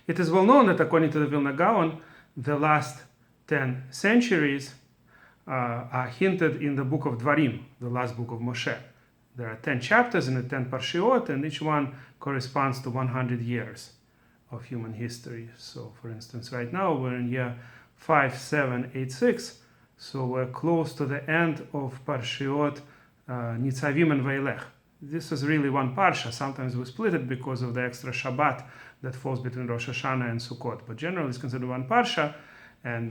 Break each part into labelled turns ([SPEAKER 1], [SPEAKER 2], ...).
[SPEAKER 1] It is well known that according to the Vilna Gaon, the last 10 centuries are hinted in the book of Dvarim, the last book of Moshe. There are 10 chapters in the 10 Parshiot, and each one corresponds to 100 years of human history. So, for instance, right now we're in year 5786, so we're close to the end of Parshiot Nitzavim and Vailech. This is really one parsha. Sometimes we split it because of the extra Shabbat that falls between Rosh Hashanah and Sukkot. But generally it's considered one parsha, and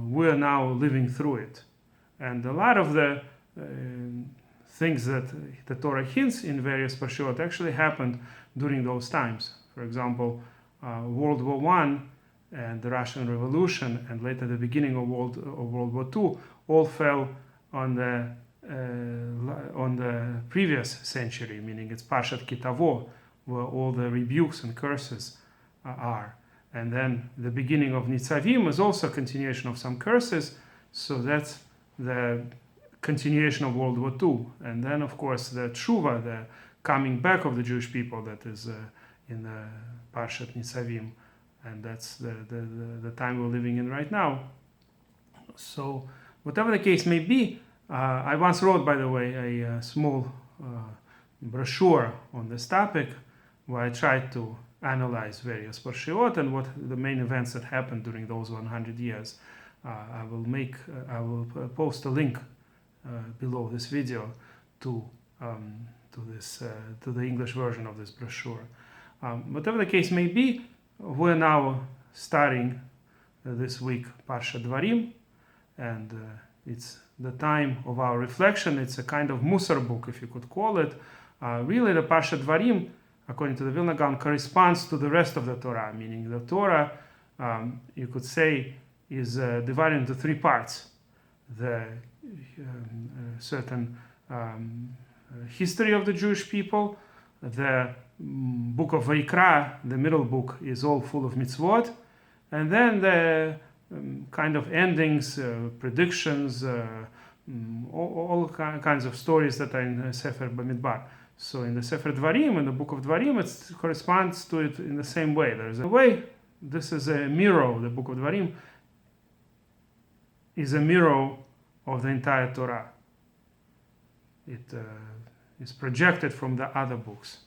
[SPEAKER 1] we're now living through it. And a lot of the things that the Torah hints in various parshiot actually happened during those times. For example, World War I and the Russian Revolution, and later the beginning of World War II, all fell on the previous century, meaning it's Parashat Kitavo, where all the rebukes and curses are. And then the beginning of Nitzavim is also a continuation of some curses, so that's the continuation of World War II. And then, of course, the teshuva, the coming back of the Jewish people, that is in the Parashat Nitzavim, and that's the time we're living in right now. So, whatever the case may be, I once wrote, by the way, a small brochure on this topic, where I tried to analyze various parshiot and what the main events that happened during those 100 years. I will post a link below this video to the English version of this brochure. Whatever the case may be, we're now starting this week Parshat Dvarim, and it's the time of our reflection. It's a kind of Musar book, if you could call it. Really, the Parshat Dvarim, according to the Vilna Gaon, corresponds to the rest of the Torah, meaning the Torah, you could say, is divided into three parts. The certain history of the Jewish people, the book of Vayikra, the middle book, is all full of mitzvot, and then the kind of endings, predictions, all kinds of stories that are in Sefer Bamidbar. So in the Sefer Dvarim, in the book of Dvarim, it corresponds to it in the same way. There's a way, this is a mirror, the book of Dvarim is a mirror of the entire Torah. It is projected from the other books.